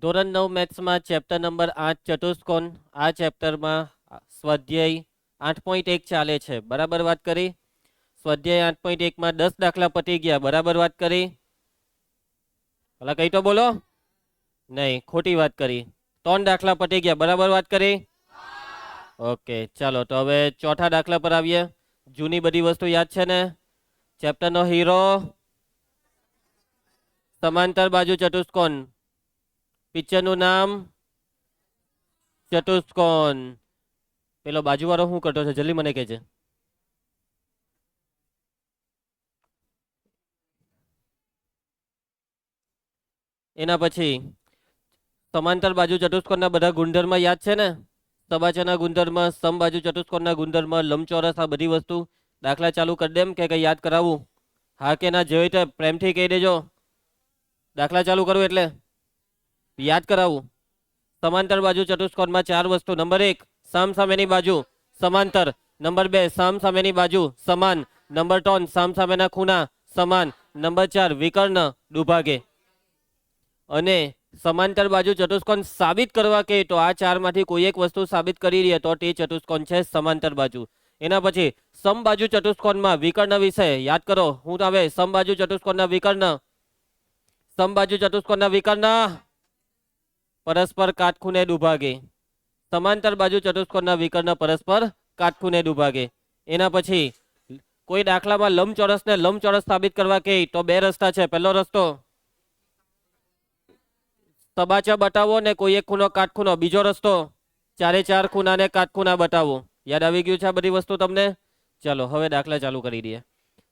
ધોરણ 9 મેથ્સમાં chapter number 8 ચતુષ્કોણ. આ ચેપ્ટરમાં સ્વાધ્યાય 8.1 ચાલે છે. બરાબર વાત કરી. સ્વાધ્યાય 8.1માં 10 દાખલા પતી ગયા. બરાબર વાત કરી. ભલા કઈ તો બોલો. નહીં, ખોટી વાત કરી. 3 દાખલા પતી ગયા. બરાબર વાત કરી. ઓકે, ચાલો તો હવે ચોથા દાખલા પર આવીએ. જૂની બધી વસ્તુ યાદ છે ને? ચેપ્ટરનો હીરો સમાંતર બાજુ ચતુષ્કોણ. પિક્ચરનું નામ ચતુષ્કોણ. પેલો બાજુવાળો શું કરતો છે? જલ્દી મને કહેજે. એના પછી સમાંતર બાજુ ચતુષ્કોણના બધા ગુણધર્મ યાદ છે ને? સબાચાના ગુણધર્મ, સમબાજુ ચતુષ્કોણના ગુણધર્મ, લંબચોરસ, આ બધી વસ્તુ. દાખલા ચાલુ કરી દેમ કે કઈ યાદ કરાવવું? હા કે ના, જોઈ તો પ્રેમથી કહી દેજો. દાખલા ચાલુ કરું એટલે યાદ કરાવું. સમાંતર બાજુ ચતુષ્કોણમાં 4 વસ્તુ. નંબર 1, સામસામેની બાજુ સમાંતર. નંબર 2, સામસામેની બાજુ સમાન. નંબર 3, સામસામેના ખૂણા સમાન. નંબર 4, વિકર્ણ દુભાગે. અને સમાંતર બાજુ ચતુષ્કોણ સાબિત કરવા કે તો આ 4 માંથી કોઈ એક વસ્તુ સાબિત કરી દે તો તે ચતુષ્કોણ છે સમાંતર બાજુ. એના પછી સમબાજુ ચતુષ્કોણમાં વિકર્ણ વિશે યાદ કરો. હું આવે સમબાજુ ચતુષ્કોણના વિકર્ણ. સમબાજુ ચતુષ્કોણના વિકર્ણ પરસ્પર કાટખૂણે દુભાગે. સમાંતર બાજુ ચતુષ્કોણના વિકર્ણ પરસ્પર કાટખૂણે દુભાગે. એના પછી કોઈ દાખલામાં લંબચોરસને લંબચોરસ સાબિત કરવા કે તો 2 રસ્તા છે. પહેલો રસ્તો તબાચા બતાવો ને કોઈ એક ખૂણો કાટખૂણો. બીજો રસ્તો 4 ખૂણાને કાટખૂણા બતાવો. યાદ આવી ગયું છે આ બધી વસ્તુ તમને? ચાલો હવે દાખલા ચાલુ કરી દઈએ.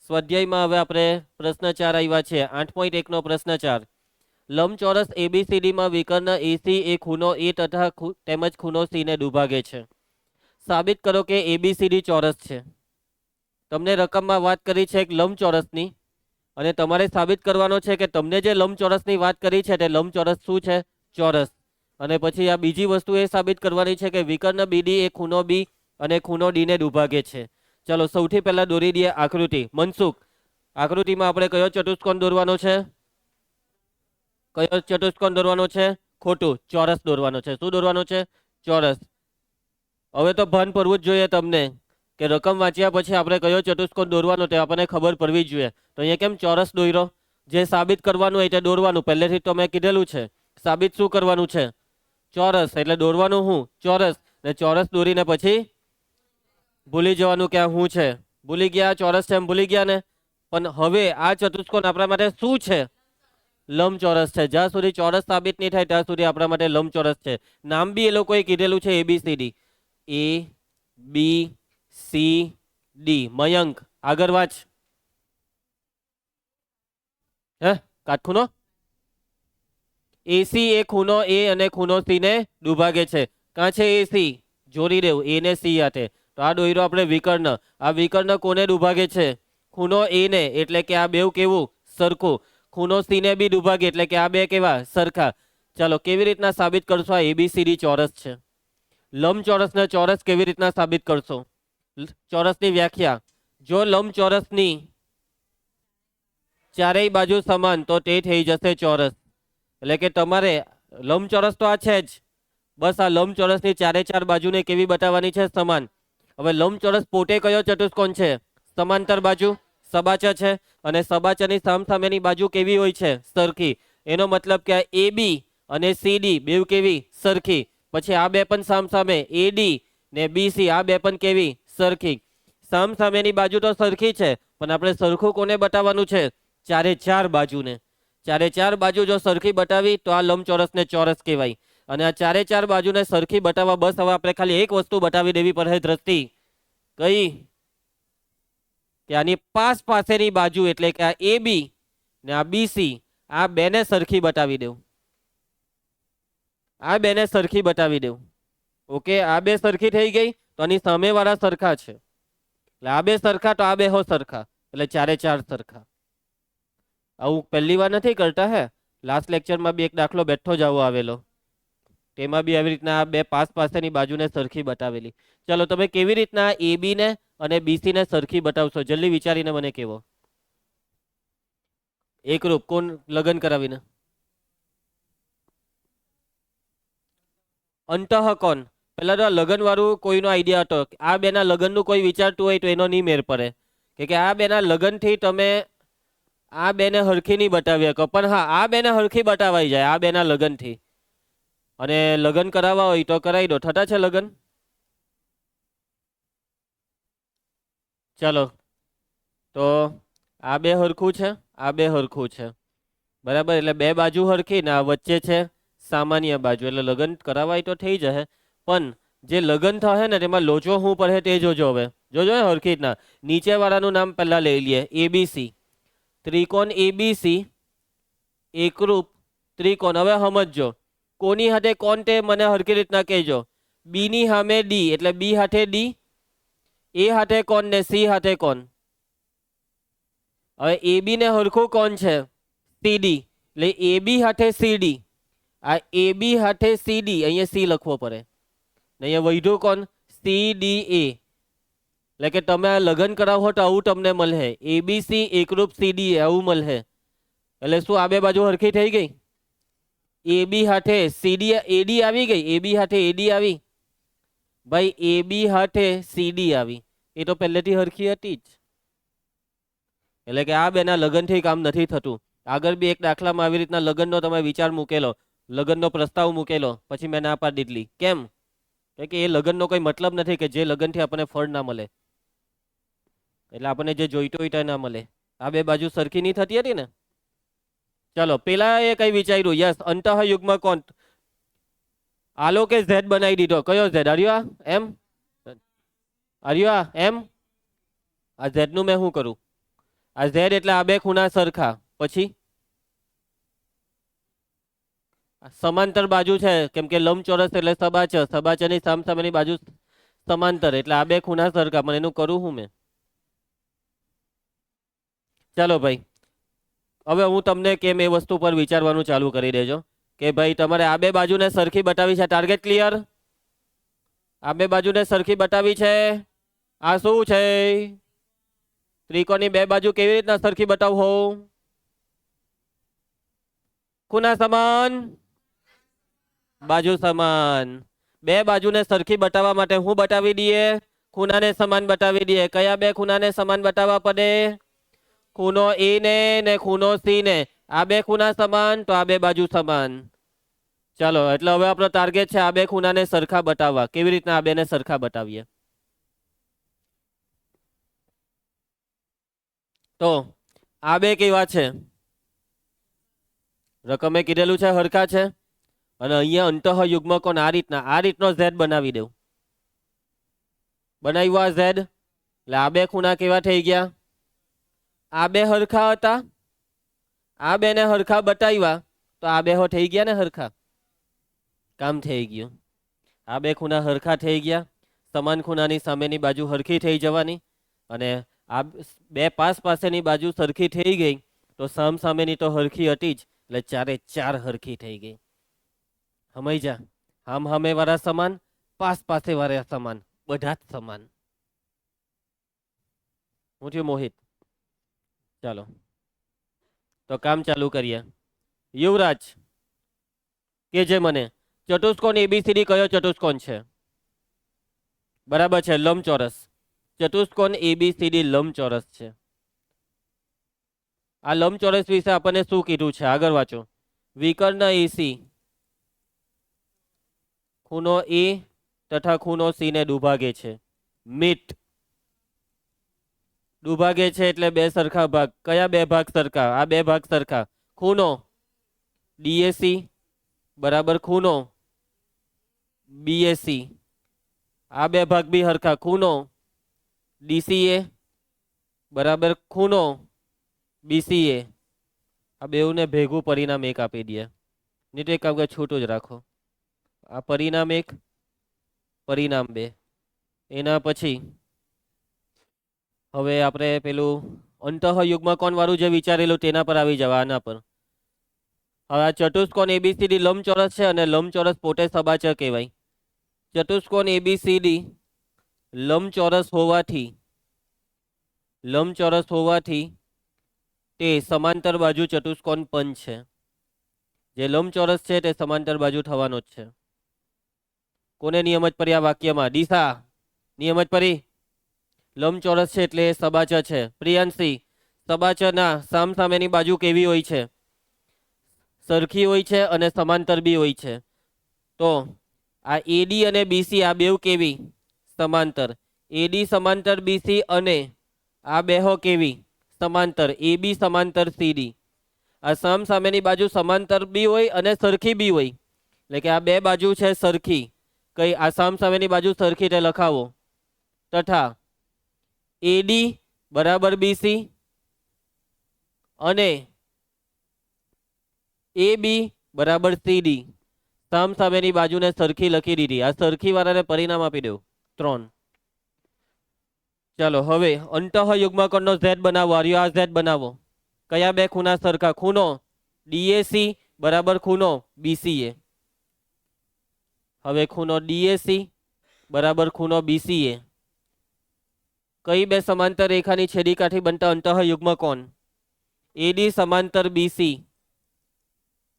સ્વાધ્યાયમાં હવે આપણે પ્રશ્ન 4 આવ્યા છે. 8.1 નો પ્રશ્ન 4. લંબચોરસ ABCDમાં વિકર્ણ AC એ ખૂણો A તથા તેમજ ખૂણો C ને દુભાગે છે. સાબિત કરો કે ABCD ચોરસ છે. તમને રકમમાં વાત કરી છે એક લંબચોરસની, અને તમારે સાબિત કરવાનો છે કે તમને જે લંબચોરસની વાત કરી છે તે લંબચોરસ શું છે? ચોરસ. અને પછી આ બીજી વસ્તુ એ સાબિત કરવાની છે કે વિકર્ણ BD એ ખૂણો B અને ખૂણો D ને દુભાગે છે. ચલો સૌથી પહેલા દોરી દઈએ આકૃતિ. મનસુખ, આકૃતિમાં આપણે કયો ચતુષ્કોણ દોરવાનો છે? કયો ચતુષ્કોણ દોરવાનો છે? ખોટું, ચોરસ દોરવાનો છે. શું દોરવાનો છે? ચોરસ. હવે તો ભાન પડવું જ જોઈએ તમને કે રકમ વાંચ્યા પછી આપણે કયો ચતુષ્કોણ દોરવાનો તે આપણને ખબર પડવી જ જોઈએ. તો અહીંયા કેમ ચોરસ દોર્યો? જે સાબિત કરવાનું હોય તે દોરવાનું. પહેલેથી તો મેં કીધેલું છે. સાબિત શું કરવાનું છે? ચોરસ. એટલે દોરવાનું હું? ચોરસ. ને ચોરસ દોરીને પછી ભૂલી જવાનું કે આ શું છે. ભૂલી ગયા ચોરસ છે એમ ભૂલી ગયા ને? પણ હવે આ ચતુષ્કોણ આપણા માટે શું છે? લંબચોરસ છે. જ્યાં સુધી ચોરસ સાબિત નહીં થાય ત્યાં સુધી આપણા માટે લંબચોરસ છે. નામ બી એ લોકોએ કીધેલું છે ABCD. ABCD. મયંક આગળ વાંચ. હે કાટખૂણો AC એ ખૂણો A અને ખૂણો C ને દુભાગે છે. કાં છે AC? જોડી દેવું A ને C હાથે. તો આ દોર્યો આપણે વિકર્ણ. આ વિકર્ણ કોને દુભાગે છે? ખૂણો A ને. એટલે કે આ બેવ કેવું? સરખું. ખૂણો C ને બી દુભાગે એટલે કે આ બે કેવા? સરખા. ચાલો કેવી રીતના સાબિત કરશો આ ABCD ચોરસ છે? લંબચોરસને ચોરસ કેવી રીતના સાબિત કરશો? ચોરસની વ્યાખ્યા. જો લંબચોરસની ચારેય બાજુ સમાન તો તે થઈ જશે ચોરસ. એટલે કે તમારે લંબચોરસ તો આ છે જ, બસ આ લંબચોરસની 4 બાજુને કેવી બતાવવાની છે? સમાન. હવે લંબચોરસ પોતે કયો ચતુષ્કોણ છે? સમાંતર બાજુ. સબાચા છે. અને સબાચાની સામસામેની બાજુ કેવી હોય છે? સરખી. એનો મતલબ કે આ AB અને CD બેવ કેવી? સરખી. પછી આ બે પણ સામસામે AD ને BC આ બે પણ કેવી? સરખી. સામસામેની બાજુ તો સરખી છે, પણ આપણે સરખું કોને બતાવવાનું છે? 4 બાજુને. 4 બાજુ જો સરખી બતાવી તો આ લંબચોરસને ચોરસ કહેવાય. અને આ 4 બાજુને સરખી બતાવવા બસ હવે આપણે ખાલી એક વસ્તુ બતાવી દેવી પડે દ્રષ્ટિ. કઈ? કે આની પાસેની બાજુ એટલે કે આ AB ને આ BC આ બેને સરખી બતાવી દેવું. આ બેને સરખી બતાવી દેવું. ઓકે, આ બે સરખી થઈ ગઈ તો આની સામેવાળા સરખા છે. એટલે આ બે સરખા તો આ બે હો સરખા. એટલે 4 સરખા. આવું પહેલી વાર નથી કરતા. હે લાસ્ટ લેક્ચરમાં બી એક દાખલો બેઠો જ આવો આવેલો. તેમાં બી આવી રીતના બે પાસેની બાજુને સરખી બતાવેલી. ચલો તમે કેવી રીતના AB ને અને BC ને સરખી બતાવશો? જલ્દી વિચારીને મને કહેવો. એકરૂપ કોણ લગ્ન કરાવીને? અંતઃકોણ, પેલા તો લગન વાળું કોઈનો આઈડિયા હતો, આ બેના લગ્નનું કોઈ વિચારતું હોય તો એનો નહીં મેર પડે કે આ બેના લગ્નથી તમે આ બેને હરખી નહીં બતાવી શકો, પણ હા આ બેને હરખી બતાવાઈ જાય આ બેના લગ્નથી. અને લગ્ન કરાવવા હોય તો કરાવી દો. થતા છે લગ્ન? ચલો, તો આ બે હરખું છે, આ બે હરખું છે, બરાબર. એટલે બે બાજુ હરખી ને આ વચ્ચે છે સામાન્ય બાજુ, એટલે લગ્ન કરાવાય તો થઈ જશે. પણ જે લગ્ન થશે ને તેમાં લોચો શું પડે તે જોજો. હવે જોજો હરખી રીતના. નીચે વાળાનું નામ પહેલા લઈ લઈએ. એબીસી, ત્રિકોણ એબીસી એકરૂપ ત્રિકોણ. હવે સમજો કોની હાથે કોણ તે મને હરખી રીતના કહેજો. બી ની સામે ડી એટલે બી હાથે ડી, એ હાથે કોણ ને સી હાથે કોણ. હવે એ બી ને હરખું કોણ છે? સીડી, એટલે એ બી હાથે સીડી. આ એ બી હાથે સીડી, અહીંયા સી લખવો પડે ને અહીંયા વૈધું કોણ? સીડી એ. એટલે કે તમે આ લગ્ન કરાવો તો આવું તમને મળે, એબીસી એકરૂપ સીડી આવું મળે. એટલે શું આ બે બાજુ હરખી થઈ ગઈ? એ બી હાથે સીડી એડી આવી ગઈ, એ બી હાથે એડી આવી ભાઈ, એ બી હાથે સીડી આવી. એ તો પહેલેથી હરખી હતી જ. એટલે કે આ બેના લગ્નથી કામ નથી થતું. આગળ બી એક દાખલામાં આવી રીતના લગ્નનો તમે વિચાર મૂકેલો, લગ્નનો પ્રસ્તાવ મૂકેલો, પછી મેં ના પાડી દીધલી. કેમ? કે એ લગ્નનો કોઈ મતલબ નથી કે જે લગ્નથી આપણને ફળ ના મળે, એટલે આપણને જે જોઈતો હોય તે ના મળે. આ બે બાજુ સરખી નહીં થતી હતી ને. ચલો, પેલા એ કઈ વિચાર્યું? યસ, અંતઃયુગ્મ કોણ? આલો કે ઝેડ બનાવી દીધો. કયો ઝેડ? આર્યા એમ? આર્યા એમ? આ ઝેડ નું મેં શું કરું? આ ઝેડ એટલે આ બે ખૂણા સરખા, પછી સમાંતર બાજુ છે, કેમ કે લંબચોરસ એટલે સબાચર, સબાચરની સામસામેની બાજુ સમાંતર, એટલે આ બે ખૂણા સરખા. પણ એનું કરું હું મેં? ચાલો ભાઈ, હવે હું તમને કેમ એ વસ્તુ પર વિચારવાનું ચાલુ કરી દેજો કે ભાઈ તમારે આ બે બાજુને સરખી બતાવી છે. Target clear? આ બે બાજુને સરખી બતાવી છે. આ શું છે? ત્રિકોણની બે બાજુ કેવી રીતના સરખી બતાવો? ખૂણા સમાન, બાજુ સમાન. બે બાજુને સરખી બતાવવા માટે હું બતાવી દઈએ? ખૂણાને સમાન બતાવી દઈએ. કયા બે ખૂણાને સમાન બતાવવા પડે? ખૂણો એ ને ખૂણો સી ને. આ બે ખૂણા સમાન તો આ બે બાજુ સમાન. ચાલો, એટલે હવે આપણો ટાર્ગેટ છે આ બે ખૂણાને સરખા બતાવવા. કેવી રીતના આ બેને સરખા બતાવીએ? તો આ બે કેવા છે? રકમે કીધેલું છે હરખા છે. અને અહીંયા અંતઃયુગ્મ કોણ? આ રીતનો ઝેડ બનાવી દઉં. બનાવ્યું આ ઝેડ, એટલે આ બે ખૂણા કેવા થઈ ગયા? આ બે હરખા હતા, આ બેને હરખા બતાવ્યા તો આ બે હો થઈ ગયા ને હરખા. કામ થઈ ગયું. આ બે ખૂણા હરખા થઈ ગયા. સમાન ખૂણાની સામેની બાજુ હરખી થઈ જવાની, અને આ બે પાસેની બાજુ સરખી થઈ ગઈ તો સામેની તો હરખી હતી જ, એટલે ચારે ચાર હરખી થઈ ગઈ. સમજ્યા? સામે વાળા સમાન, પાસે વાળા સમાન, બધા જ સમાન. હું થયું મોહિત? ચાલો, તો કામ ચાલુ કરીએ. યુવરાજ કે જે મને ચતુષ્કોણ એબીસીડી કયો ચતુષ્કોણ છે? બરાબર છે, લંબચોરસ. ચતુષ્કોણ એબીસીડી લંબચોરસ છે. આ લંબચોરસ વિશે આપણને શું કીધું છે? આગળ વાંચો. વિકર્ણ એસી ખૂણો એ તથા ખૂણો સી ને દુભાગે છે. મિટ દુભાગે છે એટલે બે સરખા ભાગ. કયા બે ભાગ સરખા? આ બે ભાગ સરખા. ખૂણો ડીએસી બરાબર ખૂણો બીએસી, આ બે ભાગ બી હરખા. ખૂણો ડીસીએ બરાબર ખૂણો બીસીએ. આ બેઉને ભેગું પરિણામ એક આપી દે. નહીં તો એક કામ છૂટું જ રાખો. આ પરિણામ એક, પરિણામ બે. એના પછી હવે આપણે પેલું અંતઃયુગ્મ કોણ વાળું જે વિચારેલું તેના પર આવી જવા. આના પર હવે આ ચતુષ્કોણ એબીસીડી લંબચોરસ છે, અને લંબચોરસ પોતે સબાચર કહેવાય. ચતુષ્કોણ એબીસીડી લંબચોરસ હોવાથી તે સમાંતર બાજુ ચતુષ્કોણ પંચ છે. જે લંબચોરસ છે તે સમાંતર બાજુ થવાનો જ છે. કોને નિયમ જ પડી આ વાક્યમાં? ડીસા નિયમ જ પડી. લંબચોરસ છે એટલે એ સબાચર છે. પ્રિયાંશી, સબાચરના સામસામેની બાજુ કેવી હોય છે? સરખી હોય છે અને સમાંતર બી હોય છે. તો આ એડી અને બીસી આ બેવ કેવી? સમાંતર. એડી સમાંતર બીસી અને આ બેહો કેવી? સમાંતર. એબી સમાંતર સીડી. આ સામસામેની બાજુ સમાંતર બી હોય અને સરખી બી હોય, એટલે કે આ બે બાજુ છે સરખી. કઈ? આ સામસામેની બાજુ સરખી તે લખાવો. તથા એડી બરાબર બીસી અને એ બી બરાબર સીડી. સામસામેની બાજુને સરખી લખી દીધી. આ સરખી વાળાને પરિણામ આપી દો 3. ચાલો હવે અંતઃયુગ્મકોણનો ઝેડ બનાવો. આર્યો આ ઝેડ બનાવો. કયા બે ખૂણા સરખા? ખૂણો ડીએસી બરાબર ખૂણો બીસીએ. હવે ખૂણો ડીએસી બરાબર ખૂણો બીસીએ. કઈ બે સમાંતર રેખાની છેદીકાઠી બનતા અંતઃયુગ્મકોણ? એડી સમાંતર બીસી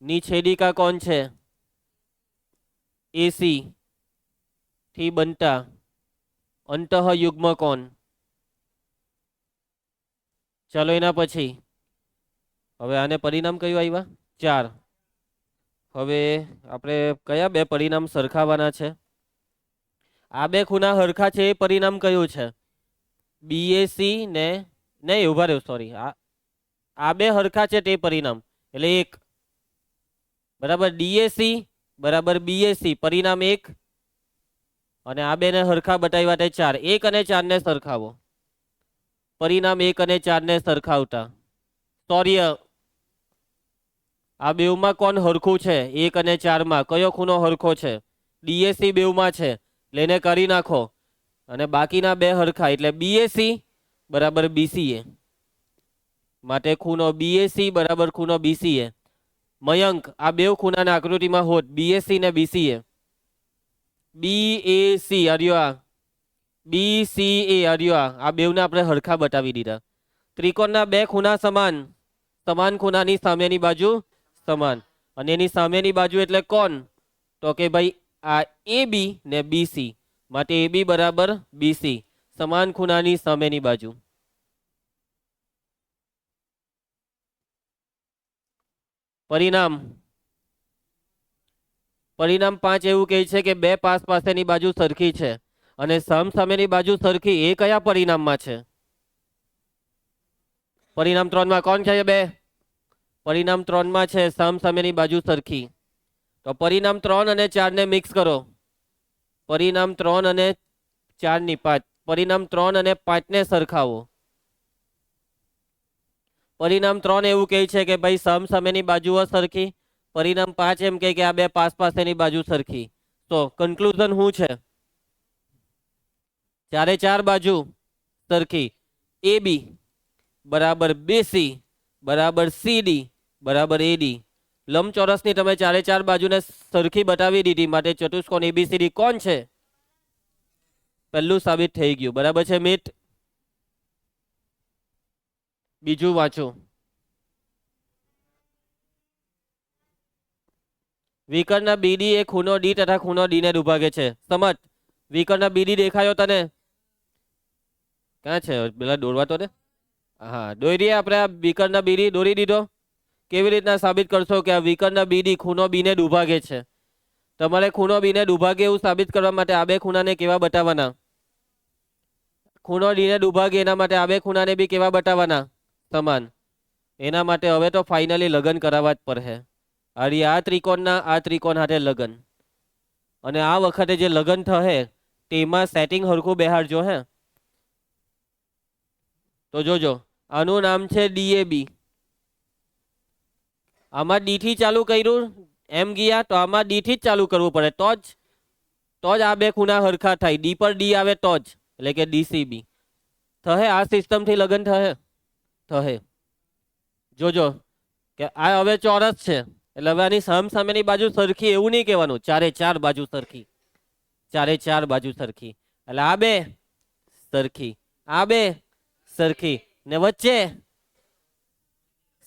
ની છેદિકા કોણ છે? એસી થી બનતા અંતઃયુગ્મકોણ. ચાલો એના પછી હવે આને પરિણામ કયું આવ્યા? 4. હવે આપણે કયા બે પરિણામ સરખાવાના છે? આ બે ખૂણા હરખા છે એ પરિણામ કયું છે? બીએસી ને નહીં, ઉભા રહ્યો, સોરી, આ બે હરખા છે તે પરિણામ, એટલે 1 બરાબર ડીએસી બરાબર બીએસી પરિણામ 1. અને આ બેને હરખા બતાવ્યા તે 4. 1 અને 4 ને સરખાવો. પરિણામ 1 અને 4 ને સરખાવતા સૌર્ય આ બેવમાં કોણ હરખું છે? 1 અને 4 માં કયો ખૂણો હરખો છે? ડીએસી બેવમાં છે, લઈને કરી નાખો. અને બાકીના બે હરખા એટલે બીએસી બરાબર બીસીએ. માટે ખૂણો બીએસી બરાબર ખૂણો બીસીએ. મયંક આ બેવ ખૂણાના આકૃતિમાં હોત બીએસી ને બીસીએ. બીએસી આર્યો આ, બીસીએ આર્યો આ બેવને આપણે હરખા બતાવી દીધા. ત્રિકોણના બે ખૂણા સમાન, સમાન ખૂણાની સામેની બાજુ સમાન. અને એની સામેની બાજુ એટલે કોણ? તો કે ભાઈ આ એ બી ને બીસી. માટે એ બી બરાબર બીસી, સમાન ખૂણાની સામેની બાજુ. પરિણામ 5 એવું કહે છે કે બે પાસ પાસેની બાજુ સરખી છે અને સામસામેની બાજુ સરખી. એ કયા પરિણામમાં છે? પરિણામ 3 માં કોણ છે? બે પરિણામ 3 માં છે સામસામેની બાજુ સરખી. તો પરિણામ 3 અને 4 ને મિક્સ કરો. પરિણામ 3 અને 4 ની 5. પરિણામ 3 અને 5 ને સરખાવો. પરિણામ 3 એવું કહે છે કે ભાઈ સામસામેની બાજુઓ સરખી. પરિણામ 5 એમ કે આ બે પાસ પાસેની બાજુ સરખી. તો કન્ક્લુઝન શું છે? 4 બાજુ સરખી. એ બી બરાબર બીસી બરાબર સીડી બરાબર એડી. લંબચોરસની તમે 4 બાજુને સરખી બતાવી દીધી, માટે ચતુષ્કોણ એબીસીડી કોણ છે? પહેલું સાબિત થઈ ગયું. બરાબર છે મિત? બીજું વાંચો. વિકર્ણના બીડી એ ખૂણો ડી તથા ખૂણો ડી ને દુભાગે છે. સમજ. વિકર્ણના બીડી દેખાયો તને? ક્યાં છે? પેલા દોરવા તો ને. હા, દોરીએ આપણે આ વિકર્ણના બીડી દોરી દીધો. કેવી રીતના સાબિત કરશો કે આ વિકર્ણના બીડી ખૂણો બી ને દુભાગે છે? તમારે ખૂણો બી ને દુભાગે એવું સાબિત કરવા માટે આ બે ખૂણાને કેવા બતાવવાના? ખૂણો ડી ને દુભાગે એના માટે આ બે ખૂણાને બી કેવા બતાવવાના? સમાન. એના માટે હવે તો ફાઇનલી લગ્ન કરાવવા જ પડશે. અરે આ ત્રિકોણના આ ત્રિકોણ હાથે લગ્ન. અને આ વખતે જે લગ્ન થશે તેમાં સેટિંગ હરખું બેહાડજો. હે તો જોજો, આનું નામ છે ડીએબી. આમાં ડી થી ચાલુ કર્યું એમ ગયા, તો આમાં ડી થી જ ચાલુ કરવું પડે, તો જ આ બે ખૂણા હરખા થાય. ડી પર ડી આવે તો જ, એટલે કે ડીસીબી થશે. આ સિસ્ટમ થી લગ્ન થશે. જોજો કે આ હવે ચોરસ છે, એટલે હવે આની સામસામેની બાજુ સરખી એવું નહીં કહેવાનું. 4 બાજુ સરખી. 4 બાજુ સરખી એટલે આ બે સરખી, આ બે સરખી, ને વચ્ચે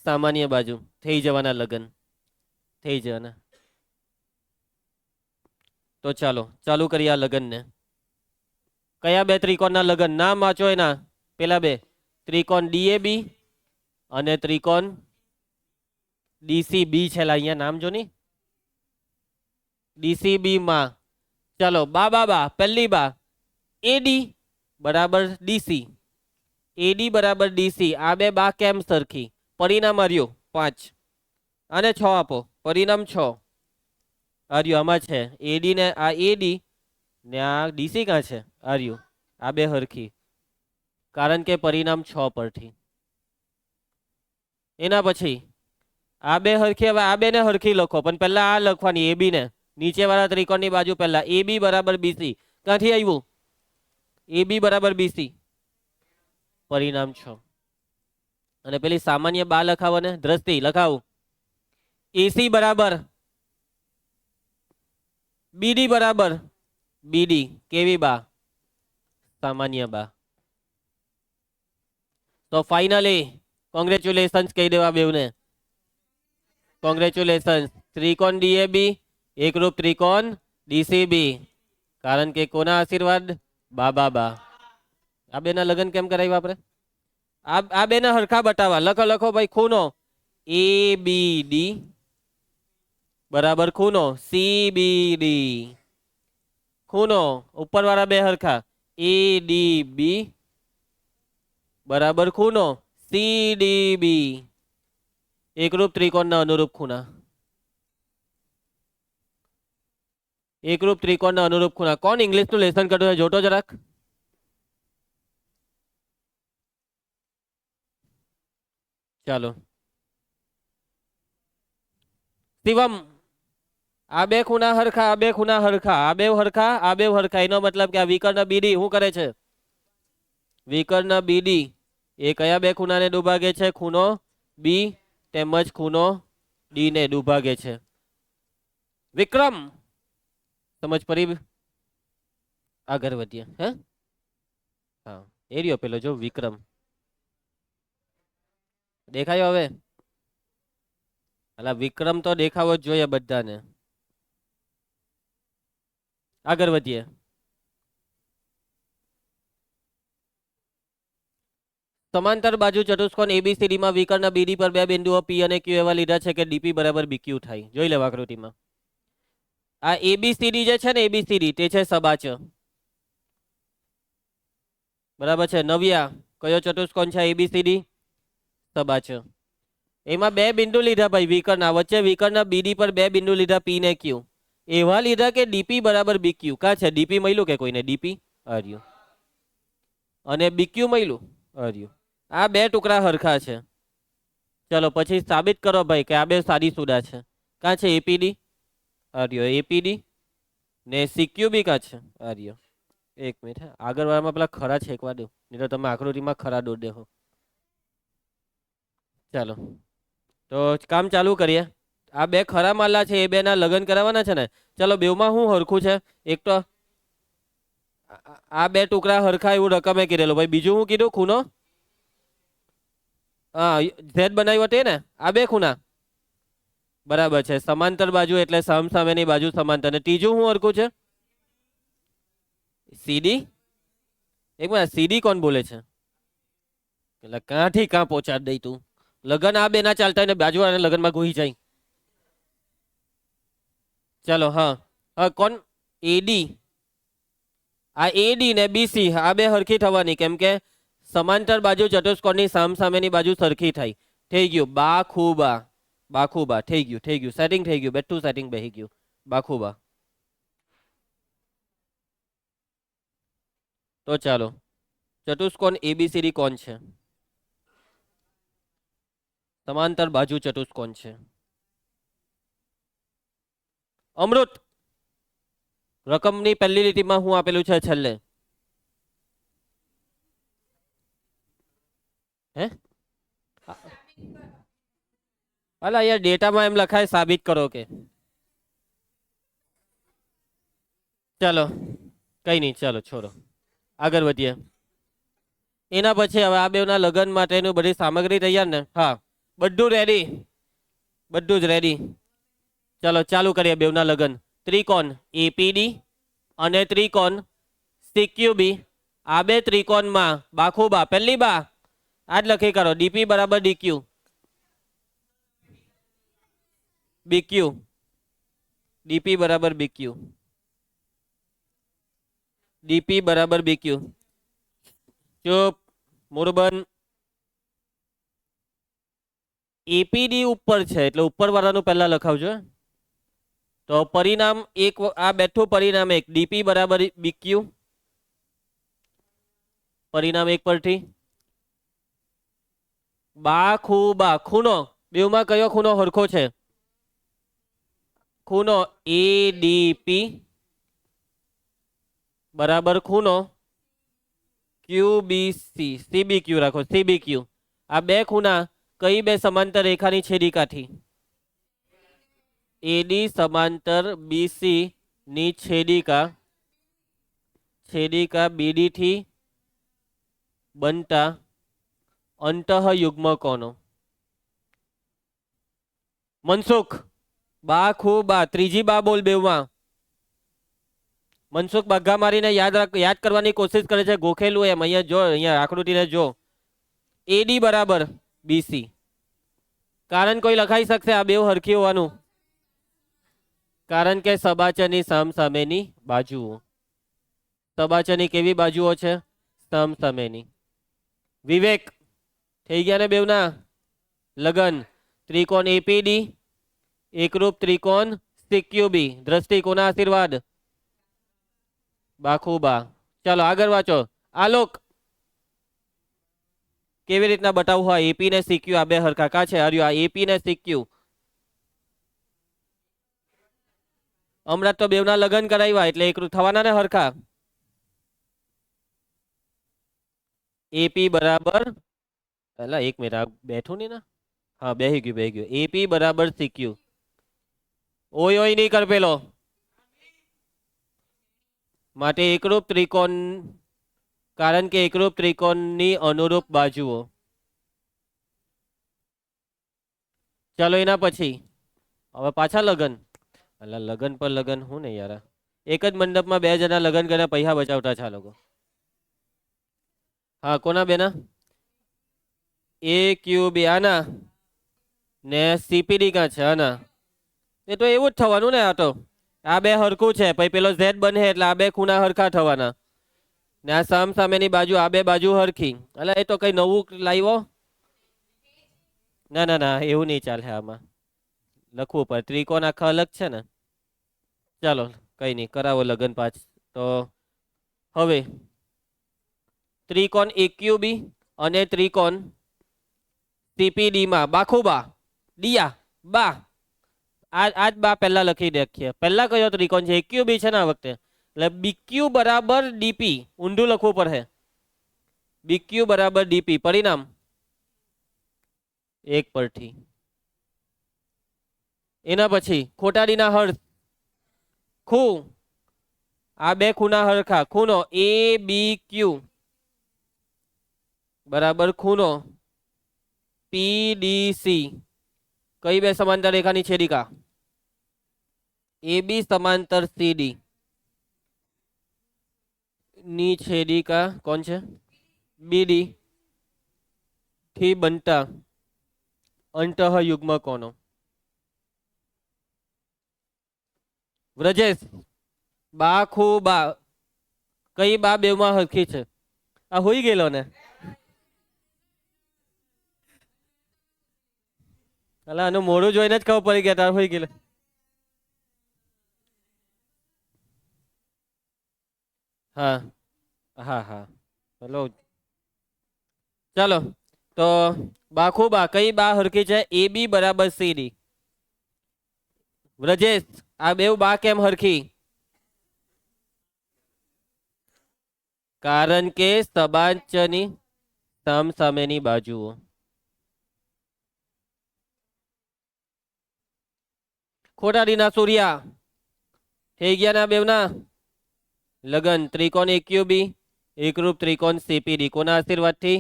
સામાન્ય બાજુ. થઈ જવાના લગ્ન, થઈ જવાના. તો ચાલો ચાલુ કરીએ આ લગન ને. કયા બે ત્રિકોણના લગન? નામ વાંચો એના. પેલા બે ત્રિકોણ DAB અને ત્રિકોણ DCB છેલ્લા અહીંયા નામ જો ની. DCB માં ચાલો બા પહેલી બા AD બરાબર DC, AD બરાબર DC. આ બે બા કેમ સરખી? પરિણામ આર્યું 5 અને 6 આપો. પરિણામ 6 આર્યું આમાં છે. AD ને આ AD ને આ DC કાં છે? આર્યું. આ બે હરખી, કારણ કે પરિણામ 6 પરથી. એના પછી આ બે હરખી. હવે આ બે ને હરખી લખો, પણ પહેલા આ લખવાની AB ને નીચે વાળા ત્રિકોણની બાજુ પહેલા. AB બરાબર BC ક્યાંથી આવ્યું? AB બરાબર BC પરિણામ 6. અને પેલી સામાન્ય બા લખાવો ને દ્રષ્ટિ લખાવું. AC બરાબર BD બરાબર BD. કેવી બા? સામાન્ય બા. તો ફાઇનલી કોંગ્રેચ્યુલેશન્સ કહી દેવા બેવને. કોંગ્રેચ્યુલેશન્સ. ત્રિકોણ DAB એકરૂપ ત્રિકોણ DCB. કારણ કે કોના આશીર્વાદ? બા. આ બેના લગ્ન કેમ કરાવ્યા આપણે? આ બેના હરખા બતાવવા. લખો ભાઈ. ખૂણો ABD બરાબર ખૂણો CBD. ખૂણો ઉપરવાળા બે હરખા ADB બરાબર ખૂણો CDB. એકરૂપ ત્રિકોણના અનુરૂપ ખૂણા. એકરૂપ ત્રિકોણના અનુરૂપ ખૂણા. કોણ ઇંગ્લિશનું લેસન કરતું છે જોતો જરાક? ચાલો શિવમ. આ બે ખૂણા હરખા, આ બે ખૂણા હરખા, આ બે હરખા, આ બે હરખા. એનો મતલબ કે આ વિકર્ણ BD શું કરે છે? વિકર્ણ BD એ કયા બે ખૂણાને દુભાગે છે? ખૂણો B તેમજ ખૂણો D ને દુભાગે છે. વિક્રમ સમજ પડી? આગળ વધીએ. હા એ રહ્યો પેલો જો વિક્રમ. દેખાયો હવે? અલા વિક્રમ તો દેખાવો જ જોઈએ બધાને. આગળ વધીએ. સમાંતર બાજુ ચતુષ્કોણ ABCD માં વિકર્ણ BD પર બે બિંદુઓ P અને Q એવા લીધા છે કે DP બરાબર BQ થાય. જોઈ લેવા આકૃતિમાં. આ ABCD જે છે ને, ABCD તે છે સબાચ. બરાબર છે. નવ્યા કયો ચતુષ્કોણ છે? ABCD સબાચ. એમાં બે બિંદુ લીધા ભાઈ વિકર્ણ. વચ્ચે વિકર્ણ BD પર બે બિંદુ લીધા P ને Q. એવા લીધા કે DP બરાબર BQ. કા છે DP મળ્યું કે કોઈને? DP આર્યું. અને BQ મળ્યું આર્યું. આ બે ટુકડા હરખા છે. ચલો પછી સાબિત કરો ભાઈ કે આ બે સાદી સુડા છે. કા છે? APD આર્યો. APD ને CQB કા છે? આર્યો. એક મિનિટ. આગળ વાળામાં પેલા ખરા છેકવા દો, નહીં તો તમે આકૃતિમાં ખરા દોડ દેહો. ચાલો તો કામ ચાલુ કરીએ. આ બે ખરા માલા છે, એ બે ના લગ્ન કરાવવાના છે ને. ચલો બેવમાં શું હરખું છે? એક તો આ બે ટુકડા હરખા એવું રકમે કીધેલું ભાઈ. બીજું શું કીધું? ખૂણો Z બનાવ્યો તે ને. આ બે ખૂણા બરાબર છે. સમાંતર બાજુ એટલે સામસામેની બાજુ સમાંતર. ને ત્રીજું શું હરખું છે? CD. એક મિનિટ, CD કોણ બોલે છે? એટલે ક્યાંથી ક્યાં પહોંચાડ દઈ તું? લગન આ બે ના ચાલતા ને બાજુ વાળા લગનમાં ઘૂસી જાય. ચાલો હા કોણ? AD. આ AD ને BC આ બે હરખી થવાની, કેમ કે સમાંતર બાજુ ચતુષ્કોણની સામસામેની બાજુ સરખી થાય. થઈ ગયું બાખુબા. બાખુબા થઈ ગયું. સેટિંગ થઈ ગયું. બેઠું સેટિંગ બેસી ગયું. બાખુબા. તો ચાલો ચતુષ્કોણ ABCD કોણ છે? સમાંતર બાજુ ચતુષ્કોણ છે. અમૃત રકમની પહેલી લીટીમાં હું આપેલું છે છેલ્લે? અલા યાર ડેટામાં એમ લખાય સાબિત કરો કે. ચાલો કઈ નહીં, ચાલો છોડો, આગળ વધીએ. એના પછી હવે આ બેના લગ્ન માટેનું બધી સામગ્રી તૈયાર ને? હા બધું રેડી, બધું જ રેડી. ચાલો ચાલુ કરીએ બેવના લગ્ન. ત્રિકોણ એપીડી અને ત્રિકોણ સીક્યુબી, આ બે ત્રિકોણમાં બાખુબા પહેલી બા આજ લખી કરો ડીપી બરાબર ડીક્યુ, બીક્યુ, ડીપી બરાબર બીક્યુ, ડીપી બરાબર બીક્યુ. ચૂપ, મુરબન. એપીડી ઉપર છે એટલે ઉપર વાળાનું પહેલા લખાવજો. તો પરિણામ એક, આ બેઠું પરિણામ એક, ડીપી બરાબર બીક્યુ, પરિણામ એક પરથી બા ખૂબા, ખૂણો બેવમાં કયો ખૂણો હરખો છે? ખૂણો એડીપી બરાબર ખૂણો ક્યુબીસી, સીબીક્યુ રાખો, સીબીક્યુ. આ બે ખૂણા કઈ બે સમાંતર રેખાની છેદિકાથી? એડી સમાંતર બીસી ની છેદિકા, છેદિકા બીડી થી બનતા અંતઃયુગ્મકોનો. મનસુખ, બા ખૂબા, ત્રીજી બા બોલ બેવમાં. મનસુખ બગ્ગા મારીને યાદ કરવાની કોશિશ કરે છે, ગોખેલું એમ. અહીંયા જો, અહીંયા આકૃતિને જો. એડી બરાબર બીસી, કારણ કોઈ લખાઈ શકશે આ બેવ હરખી હોવાનું? કારણ કે સબાચરની સામસામેની બાજુઓ. સબાચરની કેવી બાજુઓ છે? સામસામેની. વિવેક, થઈ ગયા ને બેવના લગન? ત્રિકોણ એપીડી, એકરૂપ ત્રિકોણ સીક્યુબી, દ્રષ્ટિ કોના આશીર્વાદ? બાખુબા. ચાલો આગળ વાંચો. આલોક, કેવી રીતના બતાવવું હોય? એપી ને સીક્યુ આ બે હરખા કા છે? હર્યું આ એપી ને સીક્યુ. હમણાં તો બેવના લગન કરાવ્યા એટલે એકરૂપ થવાના ને હરખા. એપી બરાબર, પેલા એક મિનિટ બેઠું નહીં ને, હા બેહી ગયું, બેહી ગયું. એપી બરાબર સીક્યુ. ઓય ઓય નહીં કર પેલો. માટે એકરૂપ ત્રિકોણ, કારણ કે એકરૂપ ત્રિકોણની અનુરૂપ બાજુઓ. ચાલો એના પછી હવે પાછા લગન. એટલે લગન પર લગન હું ને યાર, એક જ મંડપમાં બે જણા લગન કર્યા, પૈસા બચાવતા છે આ લોકો. હા કોના બેના? એ ક્યુ બી આના ને સીપીડી કાં છે આના. એ તો એવું જ થવાનું ને. આ તો આ બે હરખું છે, પછી પેલો ઝેડ બને એટલે આ બે ખૂણા હરખા થવાના ને આ સામ સામેની બાજુ, આ બે બાજુ હરખી. એટલે એ તો કઈ નવું લાવ્યો? ના ના ના, એવું નહીં ચાલે. આમાં લખવું પડે, ત્રિકોણ આખા અલગ છે ને. ચાલો કઈ નહીં, કરાવો લગન પાછ. તો હવે ત્રિકોણ એક્યુબી અને ત્રિકોણ સીપીડી માં બાખુબા, ડિયા બા, આજ બા પહેલા લખી દેખીએ. પહેલા કયો ત્રિકોણ છે? એક્યુબી છે ને આ વખતે, એટલે બીક્યુ બરાબર ડીપી. ઊંધું લખવું પડે, બીક્યુ બરાબર ડીપી. પરિણામ એક પરથી. એના પછી ખોટાડીના હર્ષ, ખૂ, આ બે ખૂણા હરખા. ખૂણો એ બી ક્યુ બરાબર ખૂણો પીડીસી, કઈ બે સમાંતર રેખાની છેદિકા? એ બી સમાંતર સીડી ની છેદિકા કોણ છે? બીડી થી બનતા અંતઃયુગ્મકોનો. વ્રજેશ, બા ખૂબા, કઈ બા બેવમાં હરખી છે? આ હોઈ ગયેલો ને. અલા આનું મોડું જોઈને જ ખબર પડી ગયા તાર હોઈ ગયેલો. હા હા હા, ચલો ચાલો. તો બાખુબા, કઈ બા હરખી છે? એ બી બરાબર સીડી. વ્રજેશ, આ બેવ બા કેમ હરખી? કારણ કે સબાંચની સામસામેની બાજુઓ. ખોટાડીના સૂર્યા, થઈ ગયા ના બેવના લગન? ત્રિકોણ એક્યુબી, એકરૂપ ત્રિકોણ સીપીડી, કોના આશીર્વાદથી?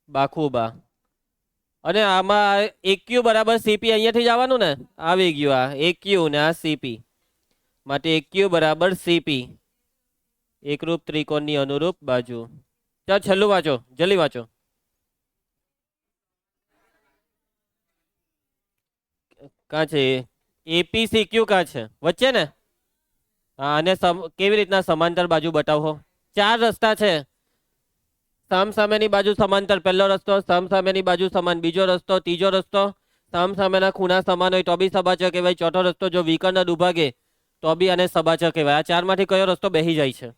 બાખુબા. અને આમાં એક્યુ બરાબર સીપી અહીંયાથી જ આવવાનું ને. આવી ગયું આ એક્યુ ને આ સીપી. માટે AQ બરાબર CP, એકરૂપ ત્રિકોણની અનુરૂપ બાજુ. ચાલ છેલ્લું વાંચો, જલ્દી વાંચો. કાં છે APCQ? કાં છે? વચ્ચે ને. હા, અને કેવી રીતના સમાંતર બાજુ બતાવો? 4 રસ્તા છે. સામસામેની બાજુ સમાંતર પહેલો રસ્તો, સામસામેની બાજુ સમાન બીજો રસ્તો, ત્રીજો રસ્તો સામસામેના ખૂણા સમાન હોય તો બી સબાચર કહેવાય, ચોથો રસ્તો જો વિકર્ણ દુભાગે તો બી આને સબાચર કહેવાય. આ 4 માંથી કયો રસ્તો બેહી જાય છે?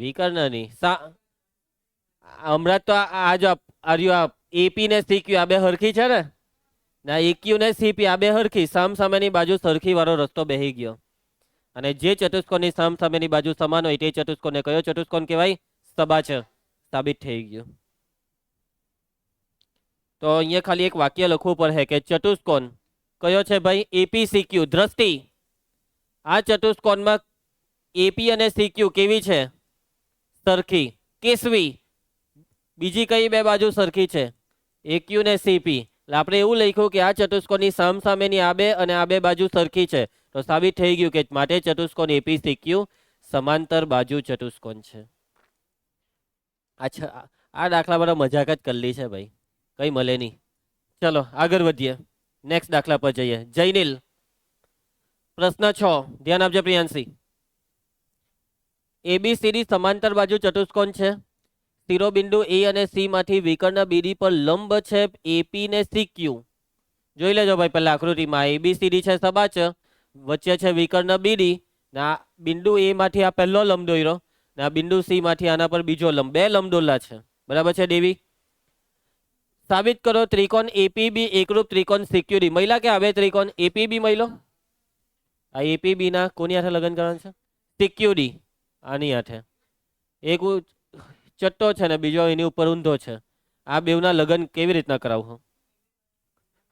વિકર્ણ નહીં. હમણાં તો આ જો આર્યું AP ને CQ આ બે હરખી છે ને, ના AQ ને CP આ બે હરખી, સામસામેની બાજુ સરખી વાળો રસ્તો બેહી ગયો. અને જે ચતુષ્કોણની સામસામેની બાજુ સમાન હોય તે ચતુષ્કોણને કયો ચતુષ્કોણ કહેવાય? સબાચર. સાબિત થઈ ગયું. તો અહીંયા ખાલી એક વાક્ય લખવું પડે કે ચતુષ્કોણ કયો છે ભાઈ? APCQ. દ્રષ્ટિ આ ચતુષ્કોણમાં AP અને CQ કેવી છે? સરખી. કેસવી બીજી કઈ બે બાજુ સરખી છે? AQ ને CP. એટલે આપણે એવું લખ્યું કે આ ચતુષ્કોણની સામસામેની આ બે અને આ બે બાજુ સરખી છે, તો સાબિત થઈ ગયું કે માટે ચતુષ્કોણ APCQ સમાંતર બાજુ ચતુષ્કોણ છે. અચ્છા, આ દાખલા બધા મજાક જ કરલી છે ભાઈ, કઈ મળે નહીં. ચલો આગળ વધીએ, નેક્સ્ટ દાખલા પર જઈએ. જયનીલ, પ્રશ્ન 6 ધ્યાન આપજો પ્રિયાંશી. ABCD સમાંતર બાજુ ચતુષ્કોણ છે. શિરોબિંદુ A અને C માંથી વિકર્ણ BD પર લંબ છે AP ને CQ. જોઈ લેજો ભાઈ પહેલા આકૃતિમાં ABCD છે સબાચર, વચ્ચે છે વિકર્ણ BD, ના બિંદુ A માંથી આ પહેલો લંબ દોર્યો, ના બિંદુ C માંથી આના પર બીજો લંબ, બે લંબ દોરલા છે. બરાબર છે દેવી? સાબિત કરો ત્રિકોણ APB એકરૂપ ત્રિકોણ CQD. મહિલા કે હવે ત્રિકોણ APB મહિલો? આ APB ના કોની હાથે લગ્ન કરવાનું છે? CQD આની હાથે. એક ચટ્ટો છે ને બીજો એની ઉપર ઊંધો છે. આ બેવના લગ્ન કેવી રીતના કરાવું?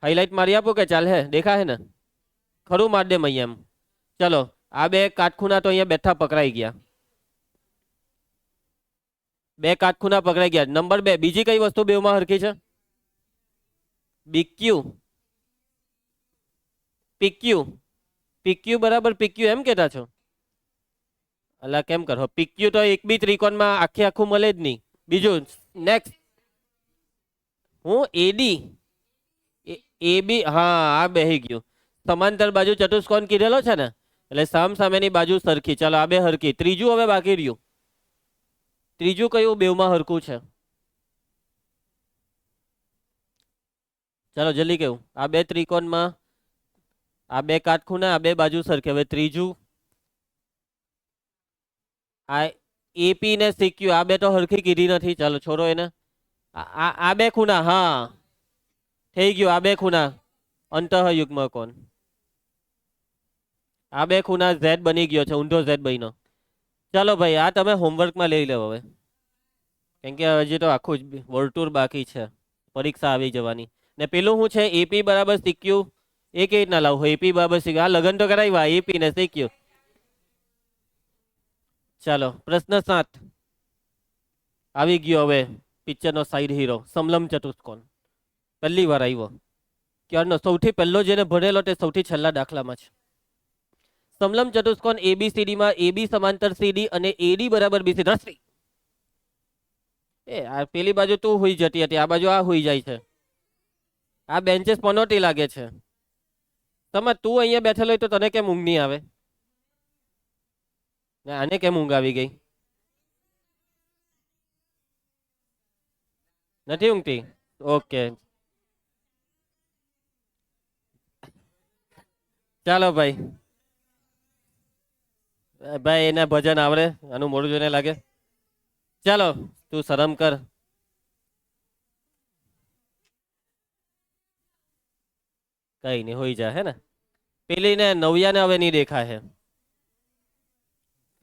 હાઈલાઇટ મારી આપો કે ચાલે? દેખાય ને? ખરું માર દે અહીંયા એમ. ચલો આ બે કાટખૂણા તો અહીંયા બેઠા પકડાઈ ગયા. બે કાટખૂણા પકડાઈ ગયા. નંબર 2 બીજી કઈ વસ્તુ બેવમાં હરખી છે? BQ PQ. PQ બરાબર PQ એમ કેતા છો? અલા કેમ કરો? PQ તો એક બી ત્રિકોણમાં આખે આખું મળે જ નહીં. બીજું નેક્સ્ટ હું AD AB, હા આ બેહી ગયું. સમાંતર બાજુ ચતુષ્કોણ કીધેલો છે ને, એટલે સામસામેની બાજુ સરખી. ચાલો આ બે હરખી. ત્રીજું હવે બાકી રહ્યું. ત્રીજું કયું બેવમાં હરખું છે? ચાલો જલ્દી કેવું. આ બે ત્રિકોણમાં આ બે કાટખૂણા આ બે બાજુ સરખી. હવે ત્રીજું આ AP ને CQ આ બે તો હરખી કીધી નથી. ચાલો છોડો એને. આ બે ખૂણા, હા થઈ ગયું. આ બે ખૂણા અંતઃયુગ્મ કોણ. આ બે ખૂણા Z બની ગયો છે, ઊંધો Z બન્યો. ચાલો ભાઈ આ તમે હોમવર્કમાં લઈ લો હવે, કેમ કે હજી તો આખું જ વર્તુળ બાકી છે, પરીક્ષા આવી જવાની. ને પેલું શું છે? AP બરાબર CQ. એ કેવી રીતના લાવું? AP બરાબર CQ. આ લગન તો કરાવ્યા AP ને CQ. ચાલો પ્રશ્ન 7 આવી ગયો. હવે પિક્ચરનો સાઈડ હીરો સમલંબ ચતુષ્કોણ પહેલી વાર આવ્યો. ક્યારનો સૌથી પહેલો જેને ભણેલો તે સૌથી છેલ્લા દાખલામાં છે. સમલંબ ચતુષ્કોણ ABCD માં AB સમાંતર CD અને AD બરાબર BC. દ્રષ્ટિ એ આ પેલી બાજુ તું હોઈ જતી હતી, આ બાજુ આ હોઈ જાય છે. આ બેન્ચેસ પનોટી લાગે છે. તમે તું અહીંયા બેઠેલો હોય તો તને કેમ ઊંઘ નહીં આવે? આને કેમ ઊંઘ આવી ગઈ? નથી ઊંઘતી? ઓકે ચાલો ભાઈ. ભાઈ એને ભજન આવડે, આનું મોડું જોઈને લાગે. ચાલો તું શરમ કર. કઈ નહીં હોઈ જાય હે ને. પેલી ને નવિયા ને હવે નહીં દેખાય હે.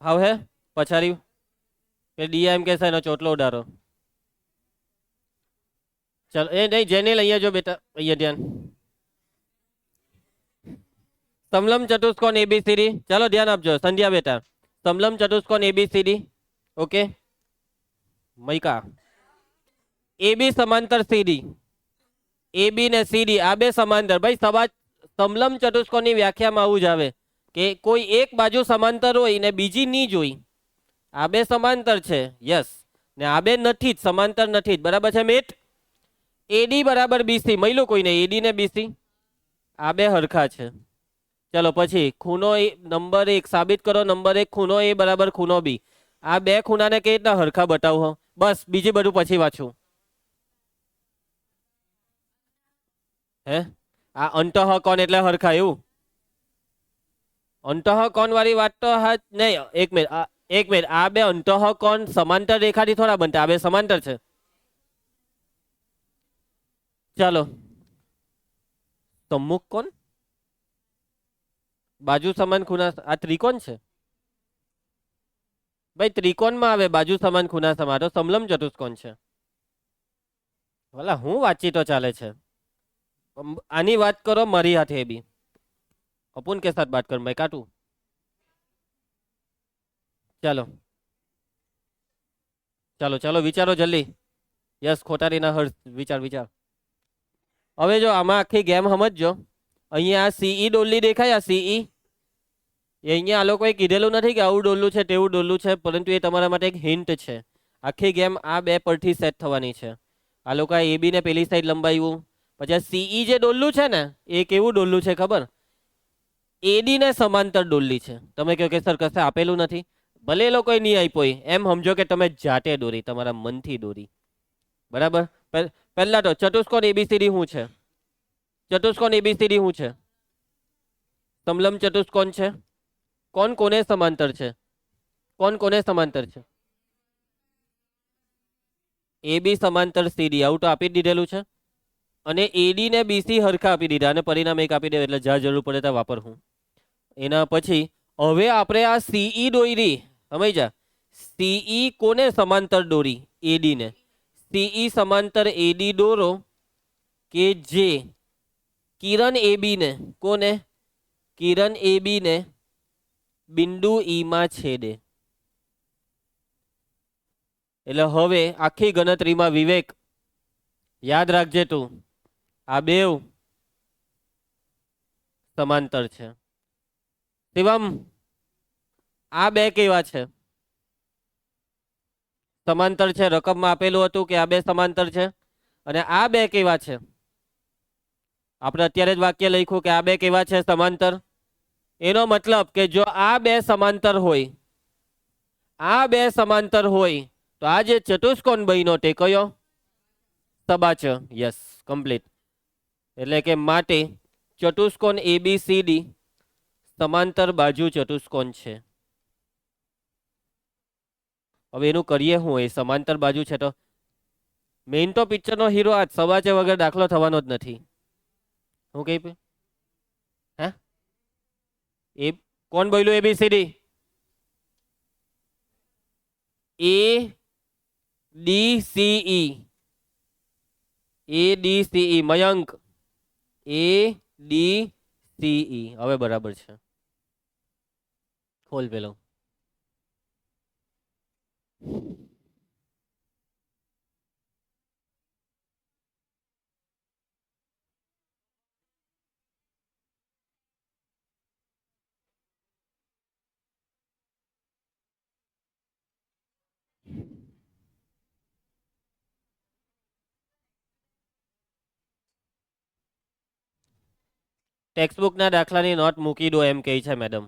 હાવ હે પછાડી કે DIM કે એનો ચોટલો ઉડારો. ચાલો એ નહીં જેનિલ અહીંયા જો બેટા, અહીંયા ધ્યાન. સમલંબ ચતુષ્કોણ ABCD. ચાલો ધ્યાન આપજો સંધ્યા બેટા. સમલંબ ચતુષ્કોણ ABCD. ઓકે મૈકા. AB સમાંતર CD. AB ને CD આ બે સમાંતર. ભાઈ સમલંબ ચતુષ્કોણની વ્યાખ્યામાં આવું જ આવે કે કોઈ એક બાજુ સમાંતર હોય ને બીજી નહીં જોઈ. આ બે સમાંતર છે, યસ, ને આ બે નથી જ, સમાંતર નથી જ, બરાબર છે મિત? એડી બરાબર બીસી, મળ્યું કોઈને એડી ને બીસી? આ બે હરખા છે. ચલો પછી ખૂણો નંબર 1 સાબિત કરો. નંબર 1 ખૂણો એ બરાબર ખૂણો બી. આ બે ખૂણાને કઈ રીતના હરખા બતાવો? બસ, બીજી બધું પછી વાંચું. હે, આ અંતઃકોણ એટલે હરખા એવું? અંતઃકોણ વાળી વાત તો હા નહીં. એક મિનિટ, આ બે અંતઃકોણ સમાંતર રેખાથી થોડા બનતા, આ બે સમાંતર છે. ચાલો, સમ્મુખ કોણ, બાજુ સમાન ખૂણા, આ ત્રિકોણ છે ભાઈ. ત્રિકોણમાં આવે બાજુ સમાન ખૂણા સમાન, તો સમલંબ ચતુષ્કોણ છે. ભલા હું વાતચીતો ચાલે છે. આની વાત કરો મારી હાથે બી. અપુન કે સાથ બાત કર, મેં કાટું. ચાલો ચાલો ચાલો વિચારો જલ્દી. યસ, ખોટારી ના હર્ષ, વિચાર વિચાર. હવે જો આમાં આખી ગેમ સમજજો. અહીંયા આ સીઈ ડોલી દેખાય, આ સીઈ એ અહીંયા આ લોકોએ કીધેલું નથી કે આવું ડોલું છે તેવું ડોલું છે, પરંતુ એ તમારા માટે એક હિન્ટ છે. આખી ગેમ આ બે પરથી સેટ થવાની છે. આ લોકો એબી ને પેલી સાઈડ લંબાવ્યું, પછી આ સીઈ જે ડોલું છે ને એ કેવું ડોલું છે ખબર? એડી ને સમાંતર ડોલી છે. તમે કહો કે સર કશે આપેલું નથી, ભલે એ લોકોએ નહીં આપ્યો, એમ સમજો કે તમે જાતે દોરી, તમારા મનથી દોરી, બરાબર? પહેલા તો ચતુષ્કોણ એબીસીડી શું છે? ચતુષ્કોણ એબીસીડી શું છે? સમલંબ ચતુષ્કોણ છે. કોણ કોને સમાંતર છે? કોણ કોને સમાંતર છે? એબી સમાંતર સીડી, આવું તો આપી દીધેલું છે. અને એડી ને બીસી હરખા આપી દીધા, અને પરિણામ એક આપી દે, એટલે જ્યાં જરૂર પડે ત્યાં વાપર હું. એના પછી હવે આપણે આ સીઈ દોરી, સમજ્યા? સીઈ કોને સમાંતર દોરી? એડી ને. સીઈ સમાંતર એડી દોરો કે જે કિરણ એબી ને, કોને? કિરણ એબી ને બિંદુ ઈ માં છેદે. એટલે હવે આખી ગણતરીમાં વિવેક યાદ રાખજે તું, આ બેવ સમાંતર છે. શિવમ, આ બે કેવા છે? સમાંતર છે. રકમમાં આપેલું હતું કે આ બે સમાંતર છે. અને આ બે કેવા છે? આપણે અત્યારે જ વાક્ય લખ્યું કે આ બે કેવા છે? સમાંતર. એનો મતલબ કે જો આ બે સમાંતર હોય, આ બે સમાંતર હોય, તો આ જે ચતુષ્કોણ બન્યો તે કયો? સબાચ. Yes, complete. એટલે કે માટે ચતુષ્કોણ એબીસીડી સમાંતર બાજુ ચતુષ્કોણ છે. હવે એનું કરીએ હું? એ સમાંતર બાજુ છે તો મેઇન તો પિક્ચરનો હીરો આજ સવાચે વગર દાખલો થવાનો જ નથી. હું કઈ હે એ કોણ બોલ્યું? એબીસીડી એ ડી સીઈ, એ ડી સીઈ, મયંક એ ડી સીઈ. હવે બરાબર છે, ખોલ પેલો. ટેક્સ્ટબુકના દાખલાની નોટ મૂકી દો એમ કહે છે મેડમ.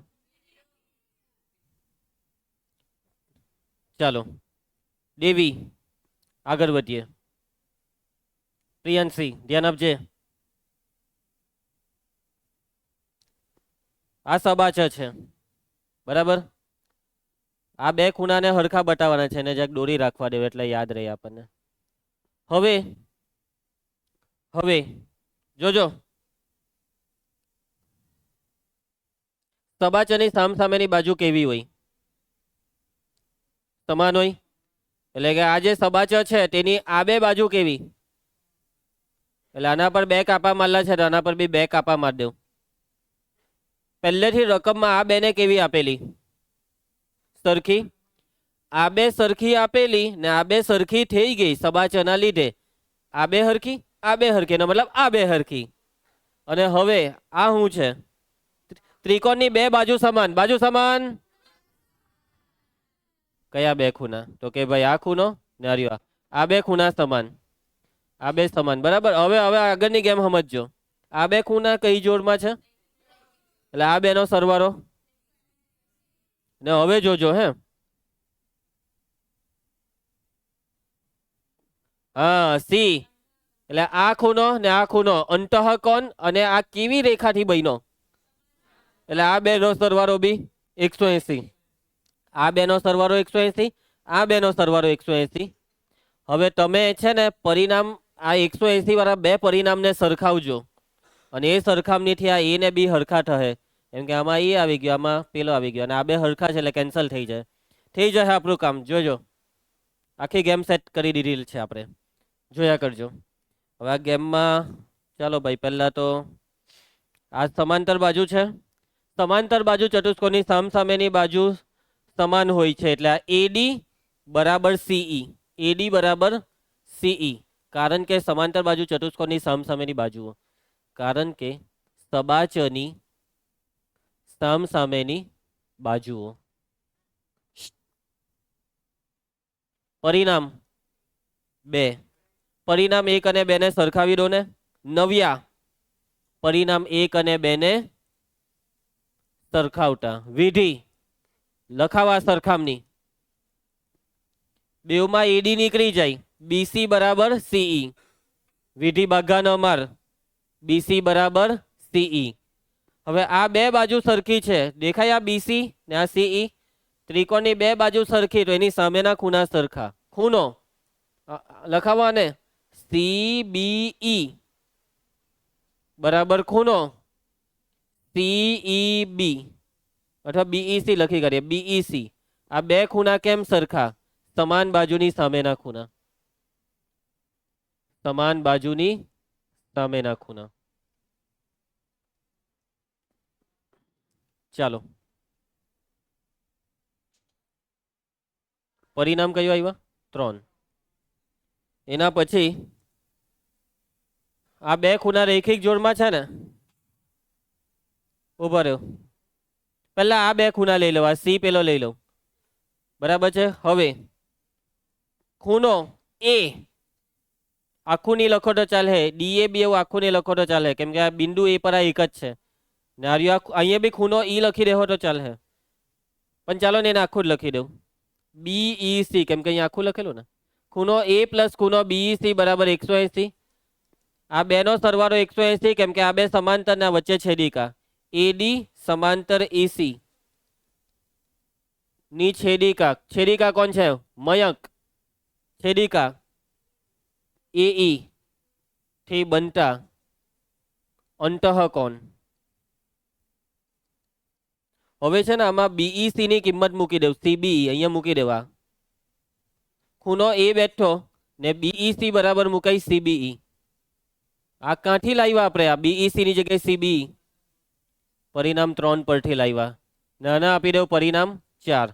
ચાલો દેવી આગળ વધીએ. પ્રિયંશી ધ્યાન આપજે. આ સબાચ છે, બરાબર? આ બે ખૂણાને હરખા બતાવવાના છે, ને જ્યાંક દોરી રાખવા દેવ એટલે યાદ રહે આપણને. હવે હવે જોજો, સબાચની સામસામેની બાજુ કેવી હોય? સમાન હોય. એટલે કે આ જે સબાચ છે તેની આ બે બાજુ કેવી? એટલે આના પર બે કાપા મારલા છે, આના પર બી બે કાપા માર દેવ. પહેલેથી રકમમાં આ બેને કેવી આપેલી? સરખી. આ બે સરખી આપેલી ને આ બે સરખી થઈ ગઈ સબાચના લીધે. આ બે હરખી, આ બે હરખી, એનો મતલબ આ બે હરખી. અને હવે આ શું છે? ત્રિકોણની બે બાજુ સમાન. બાજુ સમાન કયા બે ખૂણા? તો કે ભાઈ આ ખૂણો ને આ. આ બે ખૂણા સમાન. આ બે સમાન, બરાબર. હવે હવે આગળની ગેમ સમજજો. આ બે ખૂણા કઈ જોડમાં છે? એટલે આ બેનો સરવાળો. ને હવે જોજો હે, હા સી. એટલે આ ખૂણો ને આ ખૂણો અંતઃકોણ, અને આ કેવી રેખાથી બન્યો? એટલે આ બેનો સરવાળો બી 180. આ બેનો સરવાળો 180, આ બેનો સરવાળો 180. હવે તમે છે ને પરિણામ આ 180 વાળા બે પરિણામને સરખાવજો, અને એ સરખામણીથી આ એ ને બી હરખા થશે. એમ કે આમાં એ આવી ગયો, આમાં પેલો આવી ગયો, અને આ બે હરખા છે એટલે કેન્સલ થઈ જાય. થઈ જશે આપણું કામ. જોજો, આખી ગેમ સેટ કરી દીધી છે આપણે, જોયા કરજો. હવે આ ગેમમાં ચાલો ભાઈ, પહેલા તો આ સમાંતર બાજુ છે. સમાંતર બાજુ ચતુષ્કોણની સામસામેની બાજુ સમાન હોય છે, એટલે એડી બરાબર સીઈ. એડી બરાબર સીઈ, કારણ કે સમાંતર બાજુ ચતુષ્કોણની સામસામેની બાજુઓ, કારણ કે સબાચની સામસામેની બાજુઓ. પરિણામ 2. પરિણામ 1 અને 2 ને સરખાવી દો ને. નવ્યા પરિણામ 1 અને 2 ને સરખાવતા વિધિ લખાવા સરખામણી. બેવમાં એડી નીકળી જાય, બીસી બરાબર સીઈ. વિધિ ભાગા ન માર, બીસી બરાબર સીઈ. હવે આ બે બાજુ સરખી છે, દેખાય આ બીસી ને આ સીઈ. ત્રિકોણની બે બાજુ સરખી, તો એની સામેના ખૂણા સરખા. ખૂણો લખાવા ને, સીબીઈ બરાબર ખૂણો સીઈબી, અથવા બીઈસી લખી કરીએ, બીઈસી. આ બે ખૂણા કેમ સરખા? સમાન બાજુની સામેના ખૂણા. સમાન બાજુની સામેના ખૂણા. ચાલો, પરિણામ કયું આવ્યા? 3. એના પછી આ બે ખૂણા રેખિક જોડમાં છે ને. ઉભા રહ્યો, પહેલા આ બે ખૂણા લઈ લો. આ સી પેલો લઈ લો, બરાબર છે. હવે ખૂણો એ આખું નહીં લખો તો ચાલે, ડીએ બી એવું આખું નહીં લખો તો ચાલે, કેમ કે આ બિંદુ એ પર આ એક જ છે. ને અહીંયા બી ખૂણો ઈ લખી દેવો તો ચાલે, પણ ચાલો ને એને આખું જ લખી દઉં, બીઈસી, કેમ કે અહીંયા આખું લખેલું ને. ખૂણો એ પ્લસ ખૂણો બીઈસી બરાબર 180. આ બેનો સરવાળો 180, કેમ કે આ બે સમાંતરના વચ્ચે છેદિકા. એડી સમાંતર એસી ની છેદિકા. છેદિકા કોણ છે? મયંક. છેદિકા એઈ થી બનતા અંતઃકોણ. હવે છે ને આમાં બીઈસી ની કિંમત મૂકી દેવ, સીબીઈ અહીંયા મૂકી દેવા. ખૂણો એ બેઠો ને બીઈસી બરાબર મુકાઈ સીબીઈ. આ ક્યાંથી લાવ્યા આપણે? આ બીઈસી ની જગ્યાએ સીબીઈ. પરિણામ 3 પરથી લાવ્યા. નાના આપી દઉં પરિણામ 4.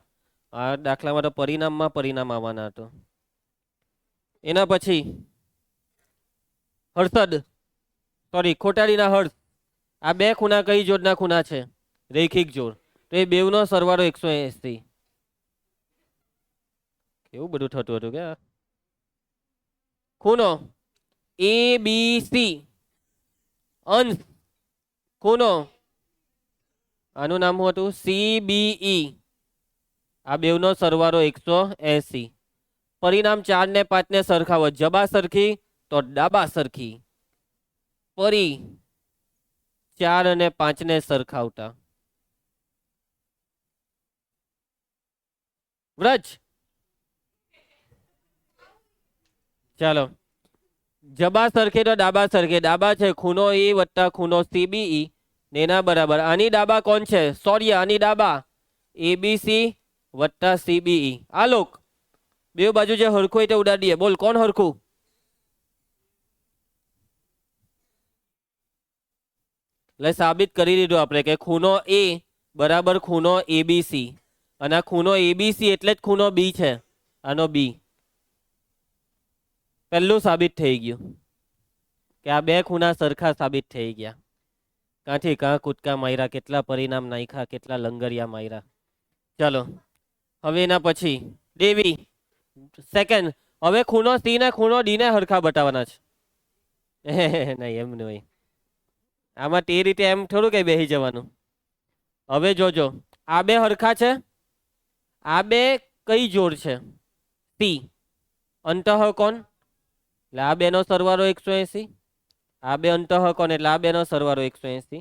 આ દાખલામાં તો પરિણામમાં પરિણામ આવવાના હતો. એના પછી હર્ષદ, સોરી ખોટાડીના હર્ષ. આ બે ખૂણા કઈ જોડના ખૂણા છે? રેખિક જોડ. તો એ બેવનો સરવાળો 180. કેવું બધું થતું હતું કે. ખૂણો એ બી સી અંશ ખૂણો, આનું નામ શું હતું? સીબીઈ. આ બેવનો સરવાળો 180. પરિણામ 4 ને 5 ને સરખાવો. જબા સરખી તો ડાબા સરખી. પરી 4 અને 5 ને સરખાવતા. વ્રજ ચાલો, જબા સરખી તો ડાબા સરખી. ડાબા છે ખૂણો એ વત્તા ખૂણો સીબીઈ ને એના બરાબર. આની ડાબા કોણ છે? સોરી, આની ડાબા એબીસી વત્તા સીબીઈ. આ લોક બે બાજુ જે હરખું હોય તે ઉડાડીએ. બોલ કોણ હરખું? એટલે સાબિત કરી દીધું આપણે કે ખૂણો એ બરાબર ખૂણો એબીસી, અને આ ખૂણો એબીસી એટલે જ ખૂણો બી છે. આનો બી પહેલું સાબિત થઈ ગયું કે આ બે ખૂણા સરખા સાબિત થઈ ગયા. કાંથી કાં કૂદકા માર્યા, કેટલા પરિણામ નાખ્યા, કેટલા લંગરિયા માર્યા. ચાલો હવે એના પછી દેવી સેકન્ડ. હવે ખૂણો સી ને ખૂણો ડી ને હરખા બતાવવાના છે. નહીં એમ નહીં, આમાં તે રીતે એમ થોડું કઈ બેસી જવાનું. હવે જોજો, આ બે હરખા છે, આ બે કઈ જોડ છે? સી અંતઃકોણ, એટલે આ બેનો સરવાળો 180, આ બે અંતઃકોણ એટલે આ બેનો સરવાળો 180.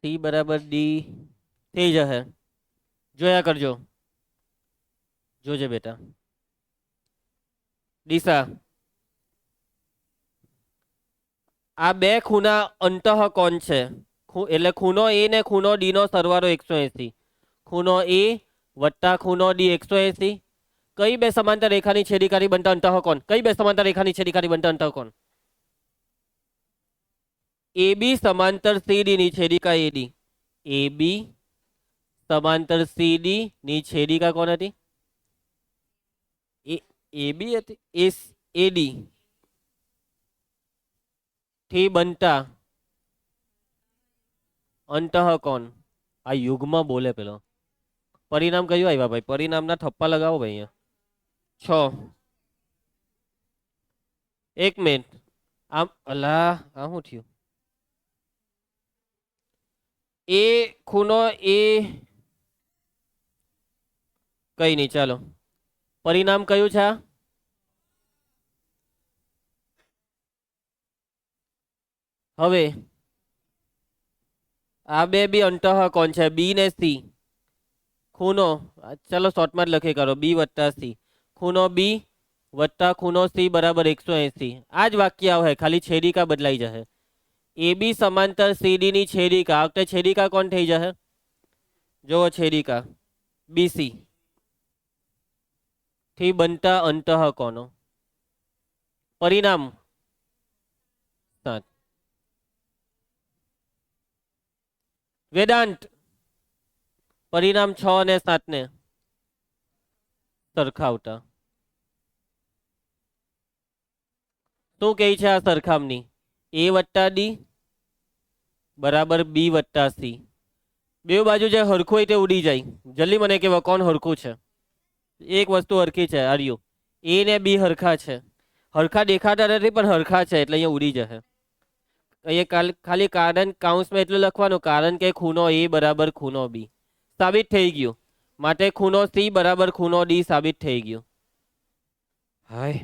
સી બરાબર ડી થઈ જશે. જોયા કરજો, જોજે બેટા. દિશા, આ બે ખૂણા અંતઃકોણ છે, એટલે ખૂણો એ ને ખૂણો ડી નો સરવાળો 180. ખૂણો એ વત્તા ખૂણો ડી 180. કઈ બે સમાંતર રેખાની છેદીકારી બનતા અંતઃકોણ? કઈ બે સમાંતર રેખાની છેદીકારી બનતા અંતઃકોણ? એ બી સમાંતર સીડી ની છેદિકા એડી. એ બી સમાંતર સીડી ની છેદિકા કોણ હતી? એ બી હતી. એડી થી બનતા અંતઃકોણ. આ યુગમાં બોલે પેલો. પરિણામ કયું આવ્યા ભાઈ? પરિણામના થપ્પા લગાવો ભાઈ અહીંયા. 6. એક મિનિટ, આમ અલા આ શું થયું? એ ખૂણો એ કઈ નહીં, ચાલો પરિણામ કયું છે? હવે આ બે બી અંતઃકોણ છે, બી ને સી. ખૂણો ચાલો શોર્ટમાં જ લખી કરો, બી વત્તા સી. ખૂણો બી વત્તા ખૂણો સી બરાબર 180. આ જ વાક્ય આવે, ખાલી છેદિકા બદલાઈ જશે. એ બી સમાંતર સીડી ની છેદિકા. આ વખતે છેદિકા કોણ થઈ જશે? જો છેદિકા બીસી થી બનતા અંતઃકોણો. પરિણામ 7. વેદાંત, પરિણામ 6 અને 7 ને સરખાવતા શું કહે છે? આ સરખામણી એ વત્તા ડી બરાબર બી વત્તા સી. બે બાજુ જે હરખું હોય તે ઉડી જાય. જલ્દી મને કહેવા કોણ હરખું છે? એક વસ્તુ હરખી છે. આર્યુ એ ને બી હરખા છે. હરખા દેખાતા નથી પણ હરખા છે એટલે અહીંયા ઉડી જશે. અહીંયા ખાલી કારણ કાઉન્સમાં એટલું લખવાનું, કારણ કે ખૂણો એ બરાબર ખૂણો બી સાબિત થઈ ગયું. માટે ખૂણો સી બરાબર ખૂણો ડી સાબિત થઈ ગયું. હાય,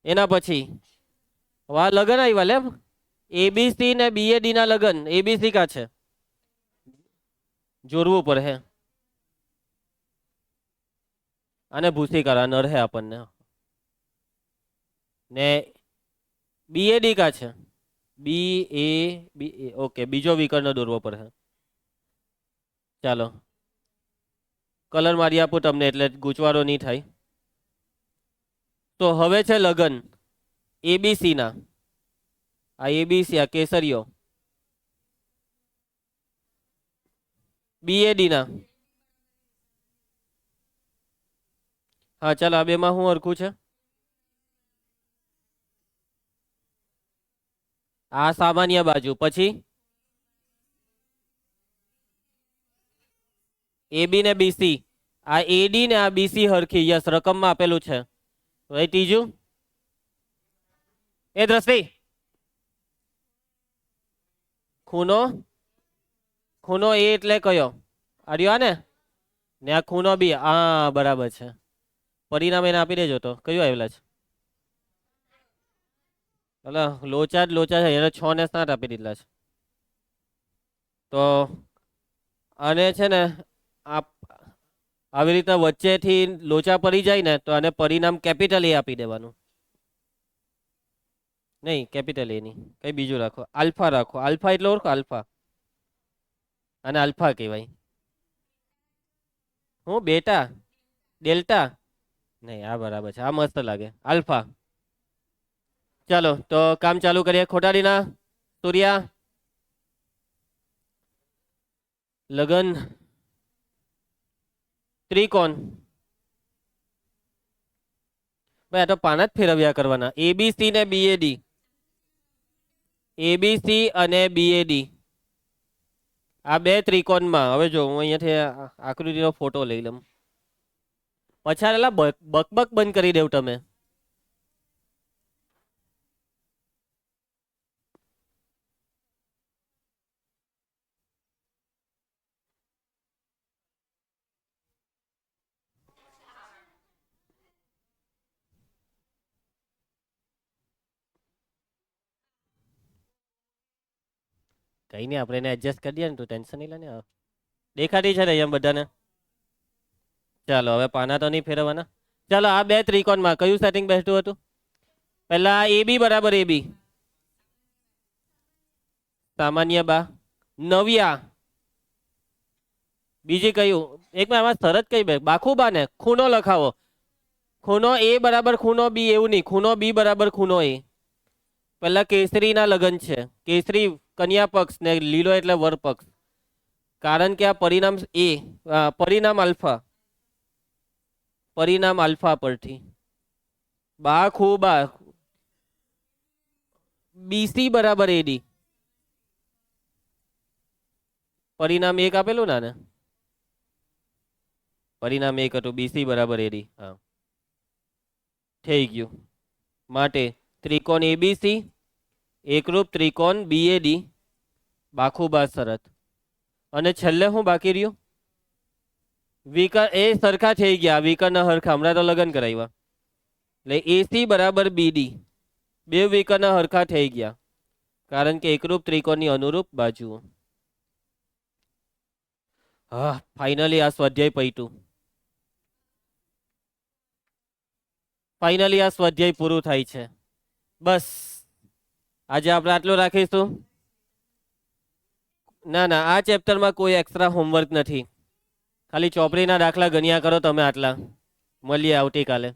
એના પછી વા લગન આવ્યા લે. એબીસી ને બીએડી ના લગન. એબીસી કા છે? જોડવું પડે હે. અને ભૂસી કરા નર હે આપણને. ને બીએડી કા છે? બી એ બી. ઓકે, બીજો વિકર્ણ દોરવો પડે. ચાલો કલર મારી આપું તમને એટલે ગૂંચવાડો નહીં થાય. તો હવે છે લગન એબીસી ના. આ એબીસી, આ કેસરીઓ બીએડી ના. હા ચાલો, આ બેમાં શું હરખું છે? આ સામાન્ય બાજુ. પછી એબી ને બીસી. આ એડી ને આ બીસી હરખી. યસ, રકમમાં આપેલું છે. ત્રીજું એ દ્રષ્ટિ ખૂણો. ખૂણો એ એટલે કયો? આર્યો ને આ ખૂણો બી. હા બરાબર છે. પરિણામ એને આપી દેજો. તો કયું આવેલા છે? એટલે લોચા જ લોચા છે. એને 6 ને 7 આપી દીધેલા છે. તો આને છે ને આવી રીતે વચ્ચેથી લોચા પડી જાય ને તો આને પરિણામ કેપિટલ એ આપી દેવાનું. નહીં કેપિટલ એ નહીં, કઈ બીજું રાખો. આલ્ફા રાખો. આલ્ફા એટલે ઓળખો? આલ્ફા. અને આલ્ફા કહેવાય. હું બેટા ડેલ્ટા નહીં, આ બરાબર છે. આ મસ્ત લાગે, આલ્ફા. ચાલો તો કામ ચાલુ કરીએ. ખોટાડીના સૂર્યા લગન ત્રિકોણ ભાઈ આ તો પાના જ ફેરવ્યા કરવાના. એબીસી ને બીએડી, એબીસી અને બીએડી આ બે ત્રિકોણમાં હવે જો હું અહીંયાથી આકૃતિનો ફોટો લઈ લઉં. પછાડેલા બકબક બંધ કરી દેવ તમે. કઈ નહીં આપણે એને એડજસ્ટ કરી દઈએ ને, તું ટેન્શન નહીં લે ને. દેખાતી છે ને અહીંયા બધાને? ચાલો હવે પાના તો નહીં ફેરવવાના. ચાલો આ બે ત્રિકોણમાં કયું સેટિંગ બેસતું હતું? પહેલા એબી બરાબર એબી, સામાન્ય બા નવ્યા. બીજી કયું? એક માં આમાં શરત કઈ બે? બાખુબા ને ખૂણો લખાવો. ખૂણો એ બરાબર ખૂણો બી, એવું નહીં, ખૂણો બી બરાબર ખૂણો એ. પહેલા કેસરીના લગ્ન છે. કેસરી કન્યા પક્ષ ને લીલો એટલે વર પક્ષ. કારણ કે આ પરિણામ એ પરિણામ આલ્ફા, પરિણામ આલ્ફા પરથી બા ખૂબા બીસી બરાબર એડી. પરિણામ એક આપેલું ને, પરિણામ એક હતું, બીસી બરાબર એડી. હા થઈ ગયું. માટે ત્રિકોણ એબીસી એકરૂપ ત્રિકોણ બીએડી બાખુબા શરત. અને છેલ્લે હું બાકી રહ્યું? વિકર્ણ એ સરખા થઈ ગયા, વિકર્ણ હરખા, હમણાં તો લગ્ન કરાવ્યા. એટલે એસી બરાબર બીડી બે વિકર્ણ હરખા થઈ ગયા, કારણ કે એકરૂપ ત્રિકોણની અનુરૂપ બાજુઓ. હા ફાઇનલી આ સ્વાધ્યાય પૈતું. ફાઇનલી આ સ્વાધ્યાય પૂરું થાય છે. બસ આજે આપણે આટલું રાખીશું. ના ના, આ ચેપ્ટરમાં કોઈ એક્સ્ટ્રા હોમવર્ક નથી. ખાલી ચોપડીના દાખલા ગણ્યા કરો તમે આટલા. મળીએ આવતીકાલે.